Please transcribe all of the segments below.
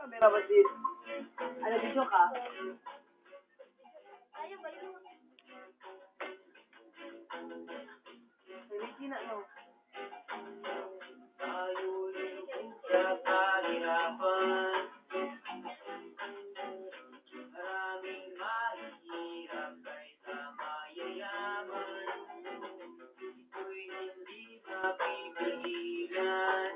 Kamera ba din? Ano, video ka? Ayaw ba yun? Hindi na, no? Sa kahirapan, maraming mahihirap kaysa mayayaman. Ito'y hindi mapipigilan,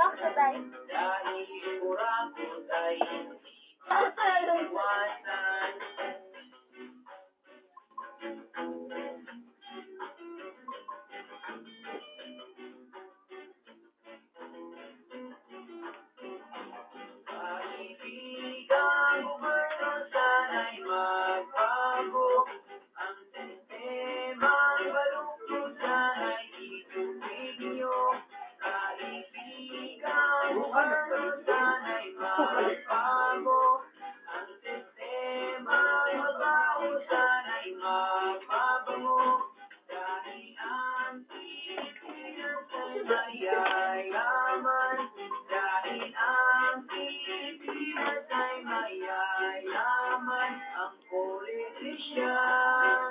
Sakto tayo. dahil kurakot ay hindi maiwasan. Kaibigang gobyerno, sana'y magbago. Ang sistemang baluktot, sana'y itumigyo. Kaibigang gobyerno, sana'y magbago. Ang sistemang mabaho, sana'y magbabago. Dahil ang Pilipinas ay mayayaman. Dahil ang Pilipinas ay mayayaman. Ang politician.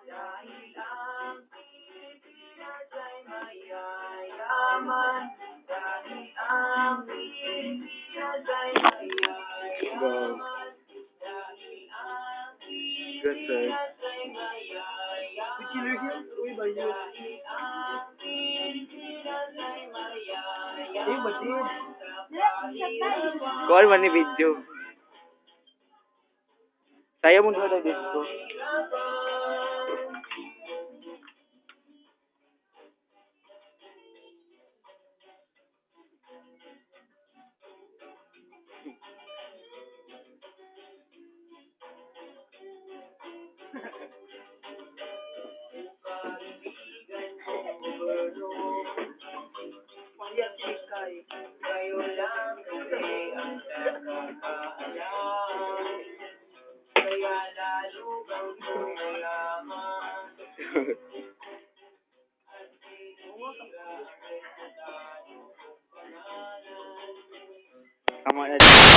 Dahil ang Pilipinas ay mayayaman. Dahil ang Pilipinas ay mayayaman. Dahil ang Pilipinas ay mayayaman. Killer Hills? Uy, ba yun? Dahil ang Pilipinas ay mayayaman. Eh, ba din? Kuhan man ni video. Saya mo doon ang disco. Kaibigan kong gobyerno, Pangyan si Sky. kayo lang kasi ang nakakaalam. Kaya lalo kang mayaman. At sinira ang reputado kong pangalan. Tama na.